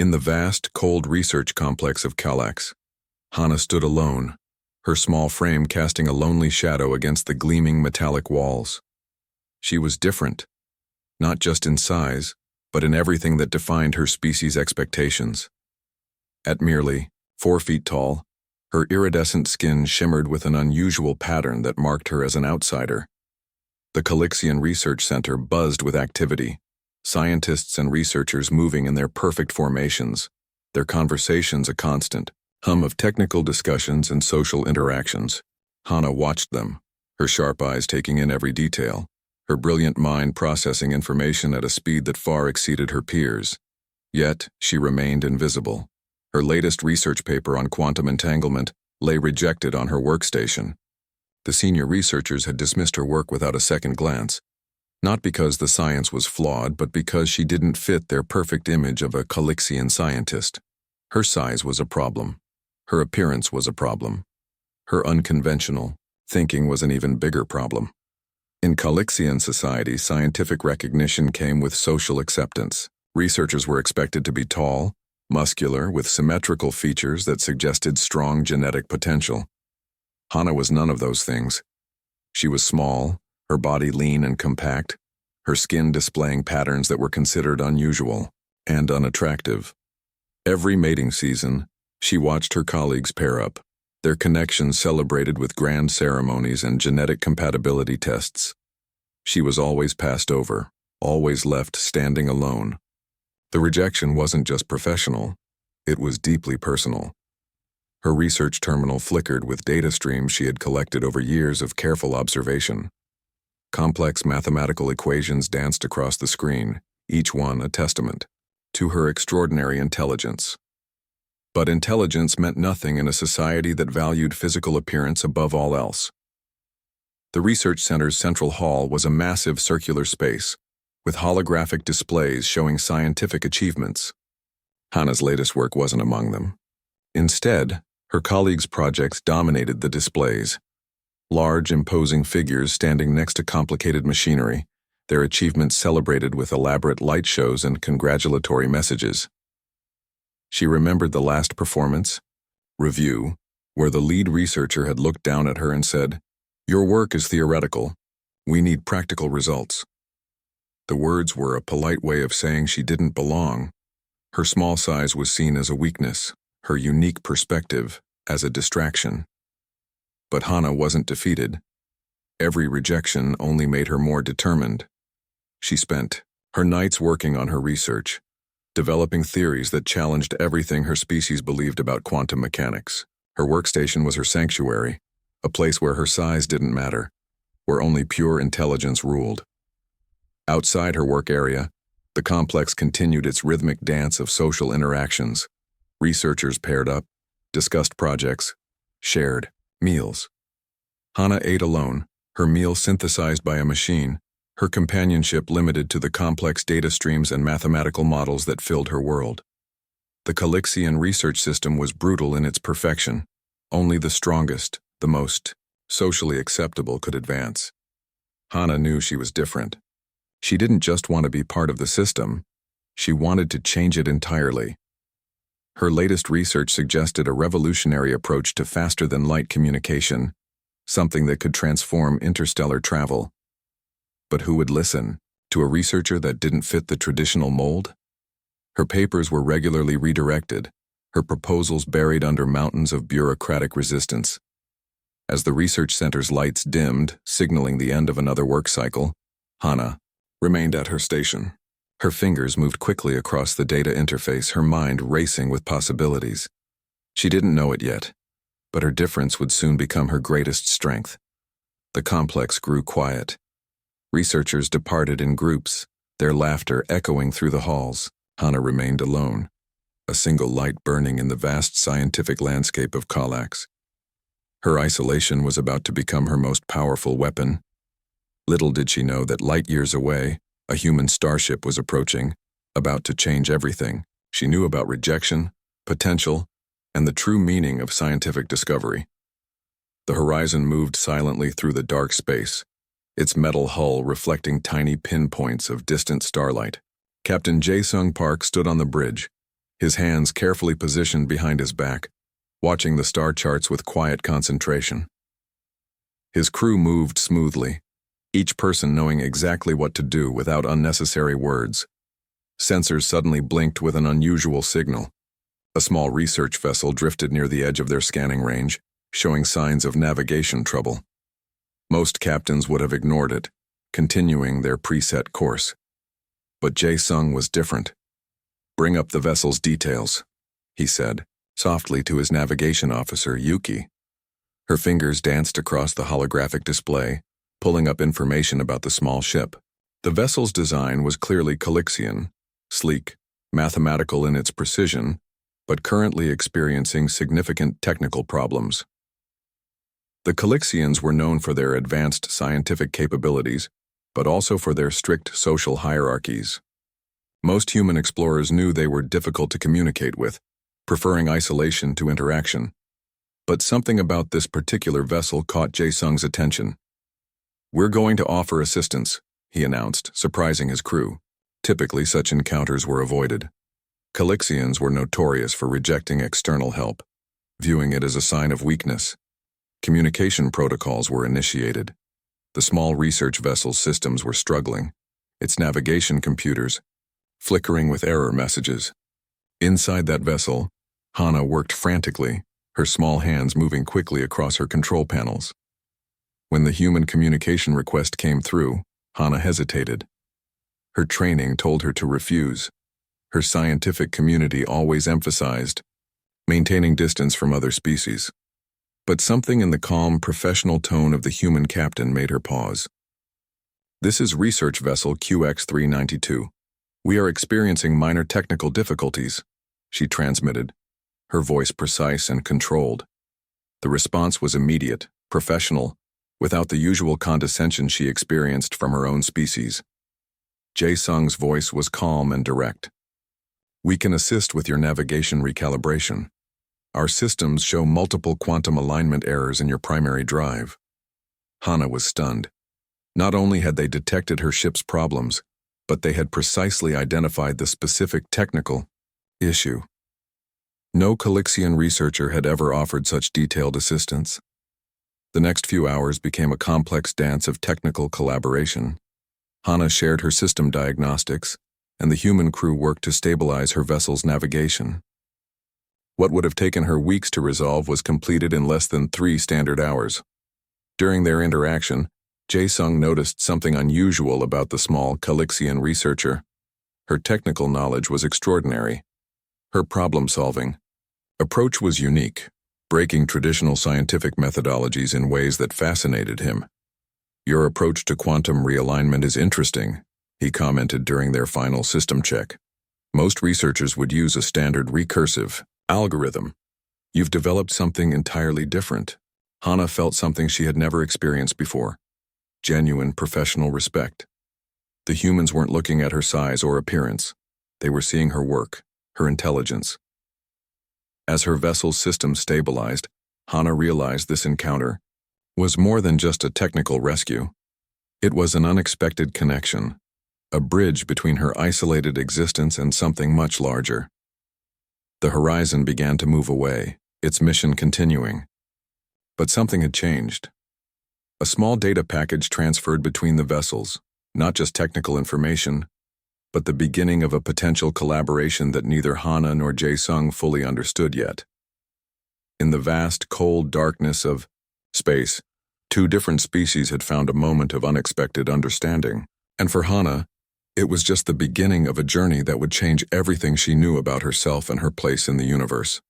In the vast, cold research complex of Kallax, Hana stood alone, her small frame casting a lonely shadow against the gleaming metallic walls. She was different, not just in size, but in everything that defined her species' expectations. At merely 4 feet tall, her iridescent skin shimmered with an unusual pattern that marked her as an outsider. The Callixian Research Center buzzed with activity, scientists and researchers moving in their perfect formations, their conversations a constant hum of technical discussions and social interactions. Hana watched them, her sharp eyes taking in every detail, her brilliant mind processing information at a speed that far exceeded her peers. Yet, she remained invisible. Her latest research paper on quantum entanglement lay rejected on her workstation. The senior researchers had dismissed her work without a second glance, not because the science was flawed, but because she didn't fit their perfect image of a Callixian scientist. Her size was a problem. Her appearance was a problem. Her unconventional thinking was an even bigger problem. In Callixian society, scientific recognition came with social acceptance. Researchers were expected to be tall, muscular, with symmetrical features that suggested strong genetic potential. Hana was none of those things. She was small, her body lean and compact, her skin displaying patterns that were considered unusual and unattractive. Every mating season, she watched her colleagues pair up, their connections celebrated with grand ceremonies and genetic compatibility tests. She was always passed over, always left standing alone. The rejection wasn't just professional, it was deeply personal. Her research terminal flickered with data streams she had collected over years of careful observation. Complex mathematical equations danced across the screen, each one a testament to her extraordinary intelligence. But intelligence meant nothing in a society that valued physical appearance above all else. The research center's central hall was a massive circular space, with holographic displays showing scientific achievements. Hana's latest work wasn't among them. Instead, her colleagues' projects dominated the displays. Large, imposing figures standing next to complicated machinery, their achievements celebrated with elaborate light shows and congratulatory messages. She remembered the last performance, review, where the lead researcher had looked down at her and said, "Your work is theoretical. We need practical results." The words were a polite way of saying she didn't belong. Her small size was seen as a weakness, her unique perspective as a distraction. But Hana wasn't defeated. Every rejection only made her more determined. She spent her nights working on her research, developing theories that challenged everything her species believed about quantum mechanics. Her workstation was her sanctuary, a place where her size didn't matter, where only pure intelligence ruled. Outside her work area, the complex continued its rhythmic dance of social interactions. Researchers paired up, discussed projects, shared meals. Hana ate alone, her meal synthesized by a machine, her companionship limited to the complex data streams and mathematical models that filled her world. The Callixian research system was brutal in its perfection. Only the strongest, the most socially acceptable could advance. Hana knew she was different. She didn't just want to be part of the system, she wanted to change it entirely. Her latest research suggested a revolutionary approach to faster-than-light communication, something that could transform interstellar travel. But who would listen to a researcher that didn't fit the traditional mold? Her papers were regularly redirected, her proposals buried under mountains of bureaucratic resistance. As the research center's lights dimmed, signaling the end of another work cycle, Hana remained at her station. Her fingers moved quickly across the data interface, her mind racing with possibilities. She didn't know it yet, but her difference would soon become her greatest strength. The complex grew quiet. Researchers departed in groups, their laughter echoing through the halls. Hana remained alone, a single light burning in the vast scientific landscape of Kallax. Her isolation was about to become her most powerful weapon. Little did she know that light years away, a human starship was approaching, about to change everything. She knew about rejection, potential, and the true meaning of scientific discovery. The horizon moved silently through the dark space, its metal hull reflecting tiny pinpoints of distant starlight. Captain Jae-sung Park stood on the bridge, his hands carefully positioned behind his back, watching the star charts with quiet concentration. His crew moved smoothly, each person knowing exactly what to do without unnecessary words. Sensors suddenly blinked with an unusual signal. A small research vessel drifted near the edge of their scanning range, showing signs of navigation trouble. Most captains would have ignored it, continuing their preset course. But Jae-sung was different. "Bring up the vessel's details," he said, softly to his navigation officer, Yuki. Her fingers danced across the holographic display, pulling up information about the small ship. The vessel's design was clearly Calixian, sleek, mathematical in its precision, but currently experiencing significant technical problems. The Calixians were known for their advanced scientific capabilities, but also for their strict social hierarchies. Most human explorers knew they were difficult to communicate with, preferring isolation to interaction. But something about this particular vessel caught Jae-sung's attention. "We're going to offer assistance," he announced, surprising his crew. Typically, such encounters were avoided. Calixians were notorious for rejecting external help, viewing it as a sign of weakness. Communication protocols were initiated. The small research vessel's systems were struggling, its navigation computers flickering with error messages. Inside that vessel, Hana worked frantically, her small hands moving quickly across her control panels. When the human communication request came through, Hana hesitated. Her training told her to refuse. Her scientific community always emphasized maintaining distance from other species. But something in the calm, professional tone of the human captain made her pause. "This is research vessel QX-392. We are experiencing minor technical difficulties," she transmitted, her voice precise and controlled. The response was immediate, professional, without the usual condescension she experienced from her own species. Jae-sung's voice was calm and direct. "We can assist with your navigation recalibration. Our systems show multiple quantum alignment errors in your primary drive." Hana was stunned. Not only had they detected her ship's problems, but they had precisely identified the specific technical issue. No Calixian researcher had ever offered such detailed assistance. The next few hours became a complex dance of technical collaboration. Hana shared her system diagnostics, and the human crew worked to stabilize her vessel's navigation. What would have taken her weeks to resolve was completed in less than 3 standard hours. During their interaction, Jae-sung noticed something unusual about the small Calixian researcher. Her technical knowledge was extraordinary. Her problem-solving approach was unique, breaking traditional scientific methodologies in ways that fascinated him. "Your approach to quantum realignment is interesting," he commented during their final system check. "Most researchers would use a standard recursive algorithm. You've developed something entirely different." Hana felt something she had never experienced before. Genuine professional respect. The humans weren't looking at her size or appearance. They were seeing her work, her intelligence. As her vessel's system stabilized, Hana realized this encounter was more than just a technical rescue. It was an unexpected connection, a bridge between her isolated existence and something much larger. The horizon began to move away, its mission continuing. But something had changed. A small data package transferred between the vessels, not just technical information, but the beginning of a potential collaboration that neither Hana nor Jae-sung fully understood yet. In the vast, cold darkness of space, 2 different species had found a moment of unexpected understanding. And for Hana, it was just the beginning of a journey that would change everything she knew about herself and her place in the universe.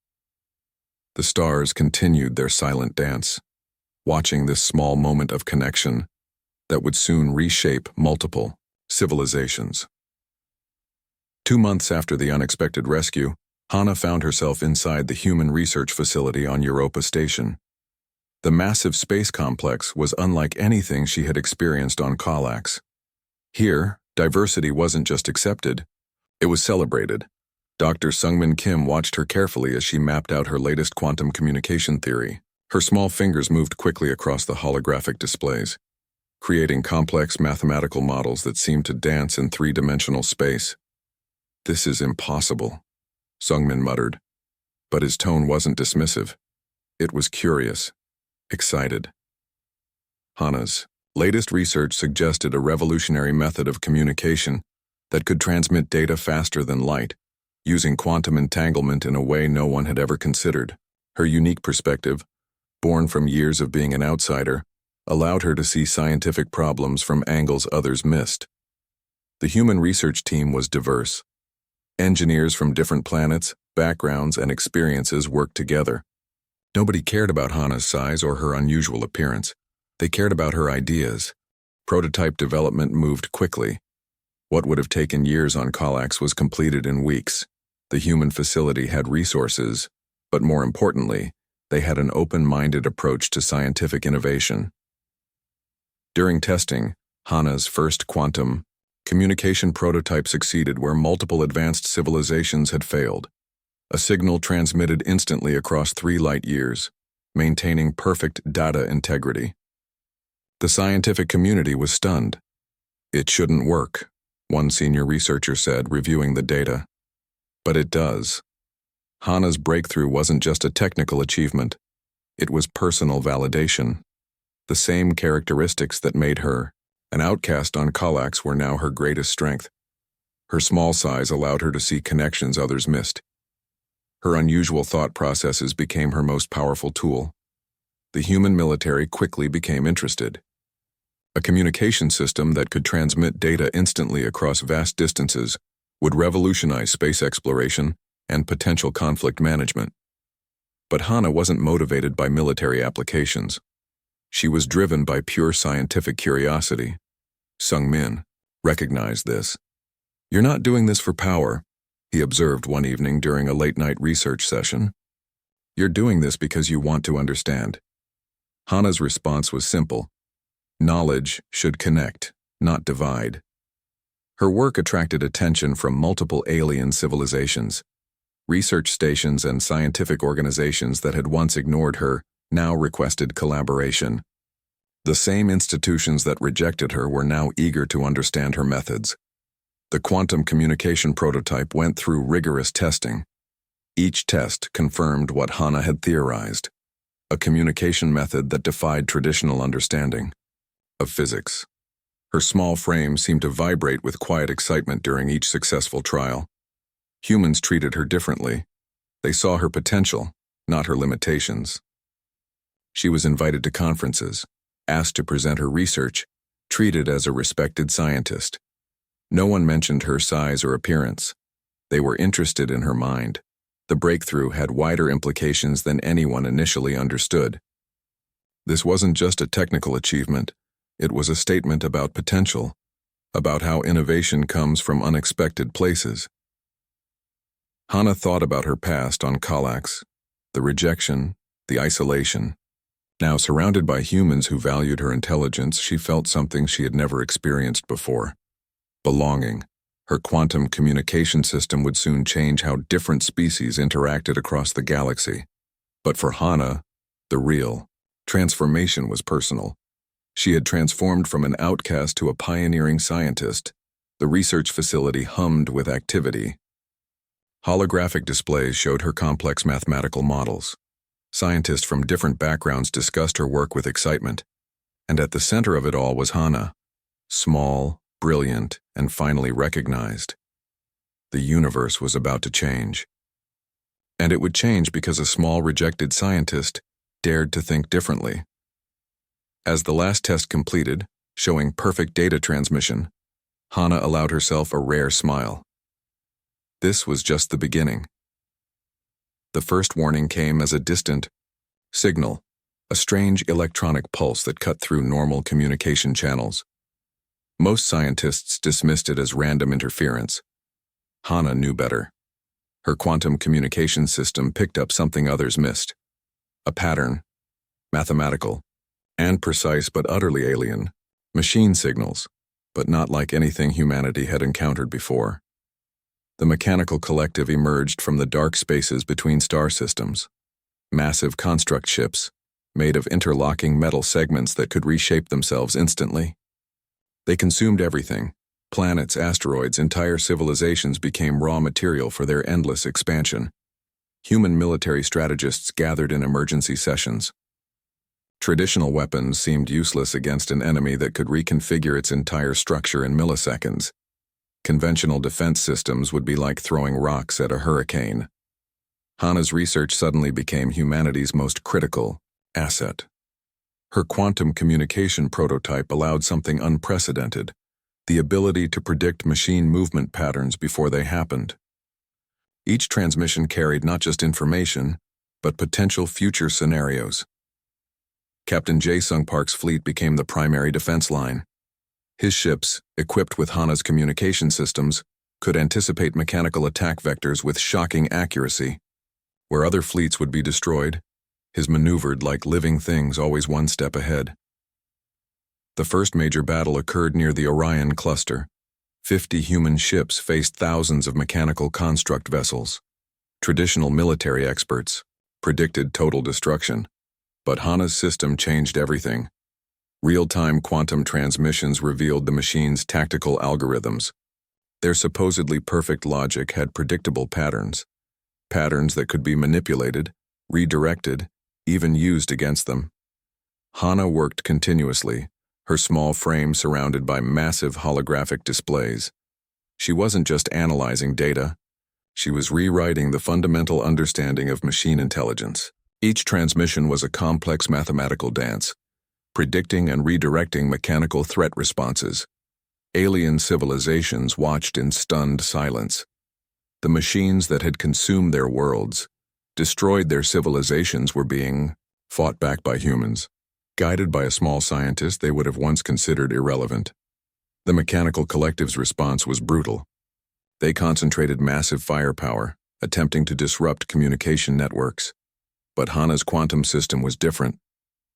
The stars continued their silent dance, watching this small moment of connection that would soon reshape multiple civilizations. 2 months after the unexpected rescue, Hana found herself inside the human research facility on Europa Station. The massive space complex was unlike anything she had experienced on Kallax. Here, diversity wasn't just accepted, it was celebrated. Dr. Sungmin Kim watched her carefully as she mapped out her latest quantum communication theory. Her small fingers moved quickly across the holographic displays, creating complex mathematical models that seemed to dance in 3-dimensional space. "This is impossible," Sungmin muttered. But his tone wasn't dismissive. It was curious, excited. Hana's latest research suggested a revolutionary method of communication that could transmit data faster than light, using quantum entanglement in a way no one had ever considered. Her unique perspective, born from years of being an outsider, allowed her to see scientific problems from angles others missed. The human research team was diverse. Engineers from different planets, backgrounds, and experiences worked together. Nobody cared about Hana's size or her unusual appearance. They cared about her ideas. Prototype development moved quickly. What would have taken years on Kallax was completed in weeks. The human facility had resources, but more importantly, they had an open-minded approach to scientific innovation. During testing, Hana's first quantum communication prototype succeeded where multiple advanced civilizations had failed. A signal transmitted instantly across 3 light years, maintaining perfect data integrity. The scientific community was stunned. It shouldn't work, one senior researcher said, reviewing the data. But it does. Hana's breakthrough wasn't just a technical achievement. It was personal validation. The same characteristics that made her an outcast on Kallax were now her greatest strength. Her small size allowed her to see connections others missed. Her unusual thought processes became her most powerful tool. The human military quickly became interested. A communication system that could transmit data instantly across vast distances would revolutionize space exploration and potential conflict management. But Hana wasn't motivated by military applications. She was driven by pure scientific curiosity. Sungmin recognized this. "You're not doing this for power," he observed one evening during a late-night research session. "You're doing this because you want to understand." Hana's response was simple. Knowledge should connect, not divide. Her work attracted attention from multiple alien civilizations. Research stations and scientific organizations that had once ignored her now requested collaboration. The same institutions that rejected her were now eager to understand her methods. The quantum communication prototype went through rigorous testing. Each test confirmed what Hana had theorized, a communication method that defied traditional understanding of physics. Her small frame seemed to vibrate with quiet excitement during each successful trial. Humans treated her differently. They saw her potential, not her limitations. She was invited to conferences, asked to present her research, treated as a respected scientist. No one mentioned her size or appearance. They were interested in her mind. The breakthrough had wider implications than anyone initially understood. This wasn't just a technical achievement. It was a statement about potential, about how innovation comes from unexpected places. Hana thought about her past on Kallax, the rejection, the isolation. Now surrounded by humans who valued her intelligence, she felt something she had never experienced before. Belonging. Her quantum communication system would soon change how different species interacted across the galaxy. But for Hana, the real transformation was personal. She had transformed from an outcast to a pioneering scientist. The research facility hummed with activity. Holographic displays showed her complex mathematical models. Scientists from different backgrounds discussed her work with excitement. And at the center of it all was Hana, small, brilliant, and finally recognized. The universe was about to change. And it would change because a small rejected scientist dared to think differently. As the last test completed, showing perfect data transmission, Hana allowed herself a rare smile. This was just the beginning. The first warning came as a distant signal, a strange electronic pulse that cut through normal communication channels. Most scientists dismissed it as random interference. Hana knew better. Her quantum communication system picked up something others missed. A pattern, mathematical, and precise but utterly alien. Machine signals, but not like anything humanity had encountered before. The mechanical collective emerged from the dark spaces between star systems. Massive construct ships, made of interlocking metal segments that could reshape themselves instantly. They consumed everything, Planets, asteroids, entire civilizations became raw material for their endless expansion. Human military strategists gathered in emergency sessions. Traditional weapons seemed useless against an enemy that could reconfigure its entire structure in milliseconds. Conventional defense systems would be like throwing rocks at a hurricane. Hana's research suddenly became humanity's most critical asset. Her quantum communication prototype allowed something unprecedented: the ability to predict machine movement patterns before they happened. Each transmission carried not just information, but potential future scenarios. Captain Jae-sung Park's fleet became the primary defense line. His ships, equipped with Hana's communication systems, could anticipate mechanical attack vectors with shocking accuracy. Where other fleets would be destroyed, his maneuvered like living things, always one step ahead. The first major battle occurred near the Orion cluster. 50 human ships faced thousands of mechanical construct vessels. Traditional military experts predicted total destruction, but Hana's system changed everything. Real-time quantum transmissions revealed the machine's tactical algorithms. Their supposedly perfect logic had predictable patterns that could be manipulated, redirected, even used against them. Hana worked continuously, her small frame surrounded by massive holographic displays. She wasn't just analyzing data, she was rewriting the fundamental understanding of machine intelligence. Each transmission was a complex mathematical dance, predicting and redirecting mechanical threat responses. Alien civilizations watched in stunned silence. The machines that had consumed their worlds, destroyed their civilizations, were being fought back by humans. Guided by a small scientist they would have once considered irrelevant. The mechanical collective's response was brutal. They concentrated massive firepower, attempting to disrupt communication networks. But Hana's quantum system was different.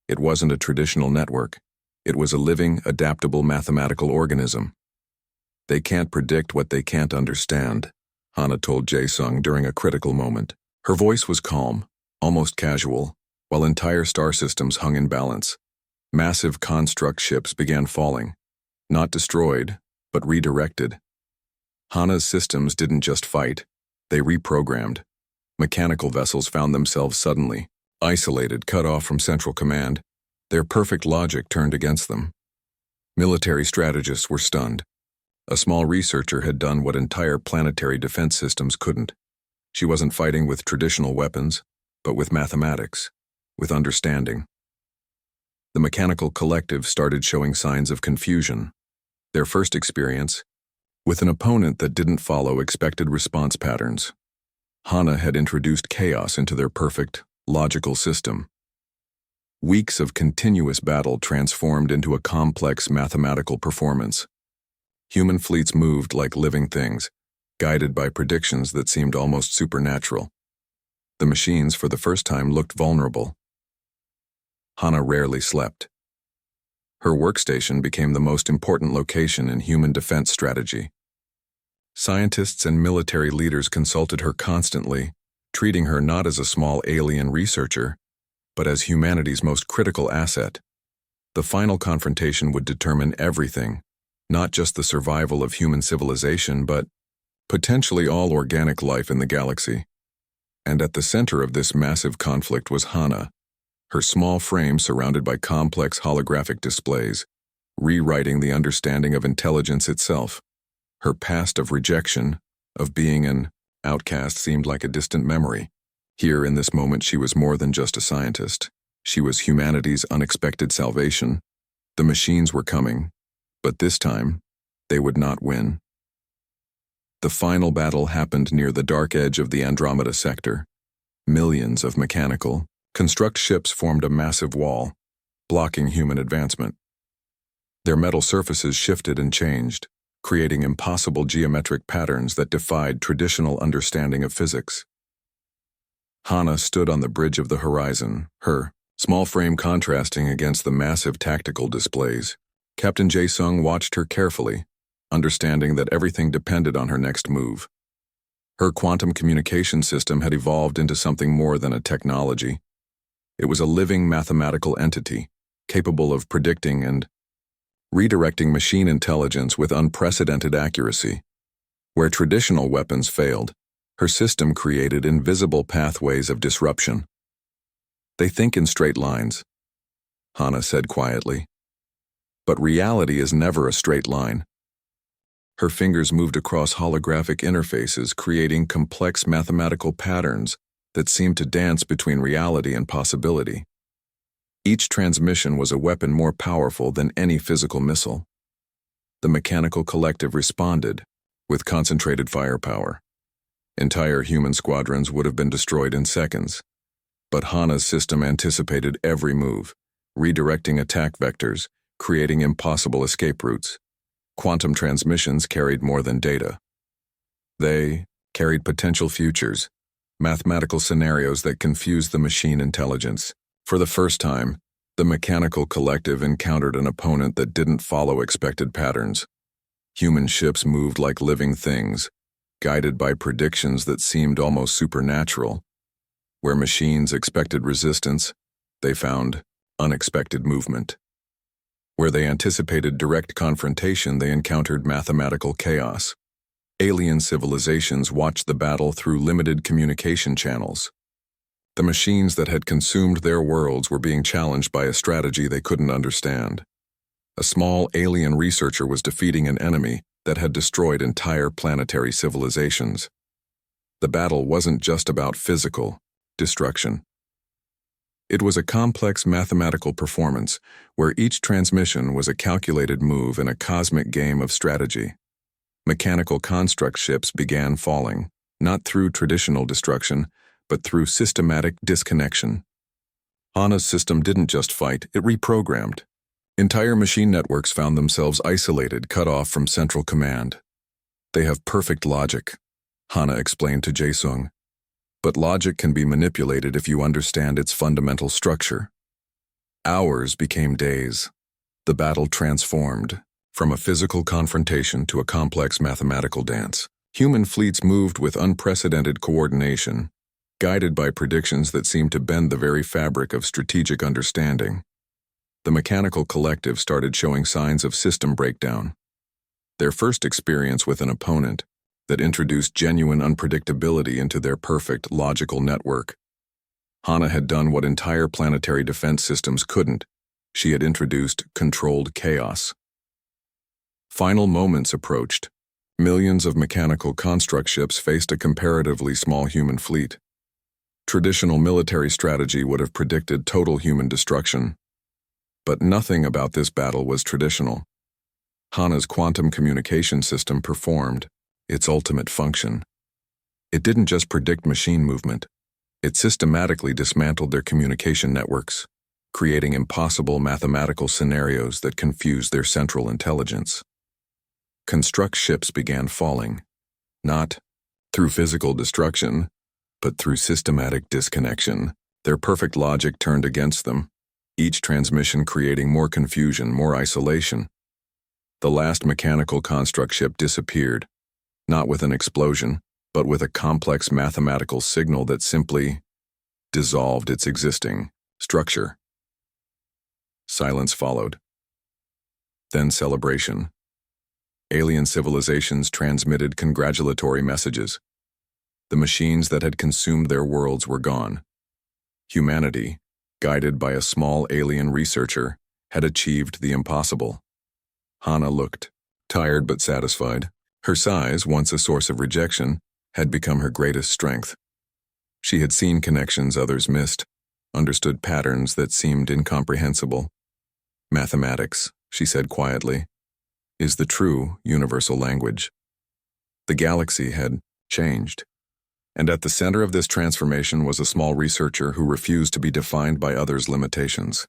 It wasn't a traditional network. It was a living, adaptable mathematical organism. "They can't predict what they can't understand," Hana told Jae-sung during a critical moment. Her voice was calm, almost casual, while entire star systems hung in balance. Massive construct ships began falling, not destroyed, but redirected. Hana's systems didn't just fight, they reprogrammed. Mechanical vessels found themselves suddenly isolated, cut off from central command. Their perfect logic turned against them. Military strategists were stunned. A small researcher had done what entire planetary defense systems couldn't. She wasn't fighting with traditional weapons, but with mathematics, with understanding. The mechanical collective started showing signs of confusion. Their first experience with an opponent that didn't follow expected response patterns. Hana had introduced chaos into their perfect, logical system. Weeks of continuous battle transformed into a complex mathematical performance. Human fleets moved like living things, guided by predictions that seemed almost supernatural. The machines, for the first time, looked vulnerable. Hana rarely slept. Her workstation became the most important location in human defense strategy. Scientists and military leaders consulted her constantly, treating her not as a small alien researcher, but as humanity's most critical asset. The final confrontation would determine everything, not just the survival of human civilization, but potentially all organic life in the galaxy. And at the center of this massive conflict was Hana, her small frame surrounded by complex holographic displays, rewriting the understanding of intelligence itself. Her past of rejection, of being an outcast, seemed like a distant memory. Here, in this moment, she was more than just a scientist. She was humanity's unexpected salvation. The machines were coming, but this time, they would not win. The final battle happened near the dark edge of the Andromeda sector. Millions of mechanical construct ships formed a massive wall, blocking human advancement. Their metal surfaces shifted and changed, creating impossible geometric patterns that defied traditional understanding of physics. Hana stood on the bridge of the horizon, her small frame contrasting against the massive tactical displays. Captain Jae-sung watched her carefully, understanding that everything depended on her next move. Her quantum communication system had evolved into something more than a technology. It was a living mathematical entity, capable of predicting and redirecting machine intelligence with unprecedented accuracy. Where traditional weapons failed, her system created invisible pathways of disruption. "They think in straight lines," Hana said quietly. "But reality is never a straight line." Her fingers moved across holographic interfaces, creating complex mathematical patterns that seemed to dance between reality and possibility. Each transmission was a weapon more powerful than any physical missile. The mechanical collective responded with concentrated firepower. Entire human squadrons would have been destroyed in seconds. But Hana's system anticipated every move, redirecting attack vectors, creating impossible escape routes. Quantum transmissions carried more than data. They carried potential futures, mathematical scenarios that confused the machine intelligence. For the first time, the mechanical collective encountered an opponent that didn't follow expected patterns. Human ships moved like living things, guided by predictions that seemed almost supernatural. Where machines expected resistance, they found unexpected movement. Where they anticipated direct confrontation, they encountered mathematical chaos. Alien civilizations watched the battle through limited communication channels. The machines that had consumed their worlds were being challenged by a strategy they couldn't understand. A small alien researcher was defeating an enemy that had destroyed entire planetary civilizations. The battle wasn't just about physical destruction. It was a complex mathematical performance where each transmission was a calculated move in a cosmic game of strategy. Mechanical construct ships began falling, not through traditional destruction, but through systematic disconnection. Hana's system didn't just fight, it reprogrammed. Entire machine networks found themselves isolated, cut off from central command. "They have perfect logic," Hana explained to Jae-sung. "But logic can be manipulated if you understand its fundamental structure." Hours became days. The battle transformed from a physical confrontation to a complex mathematical dance. Human fleets moved with unprecedented coordination, guided by predictions that seemed to bend the very fabric of strategic understanding. The mechanical collective started showing signs of system breakdown. Their first experience with an opponent that introduced genuine unpredictability into their perfect, logical network. Hana had done what entire planetary defense systems couldn't. She had introduced controlled chaos. Final moments approached. Millions of mechanical construct ships faced a comparatively small human fleet. Traditional military strategy would have predicted total human destruction. But nothing about this battle was traditional. Hana's quantum communication system performed its ultimate function. It didn't just predict machine movement, it systematically dismantled their communication networks, creating impossible mathematical scenarios that confused their central intelligence. Construct ships began falling, not through physical destruction, but through systematic disconnection. Their perfect logic turned against them, each transmission creating more confusion, more isolation. The last mechanical construct ship disappeared, not with an explosion, but with a complex mathematical signal that simply dissolved its existing structure. Silence followed. Then celebration. Alien civilizations transmitted congratulatory messages. The machines that had consumed their worlds were gone. Humanity, guided by a small alien researcher, had achieved the impossible. Hana looked, tired but satisfied. Her size, once a source of rejection, had become her greatest strength. She had seen connections others missed, understood patterns that seemed incomprehensible. "Mathematics," she said quietly, "is the true universal language." The galaxy had changed, and at the center of this transformation was a small researcher who refused to be defined by others' limitations.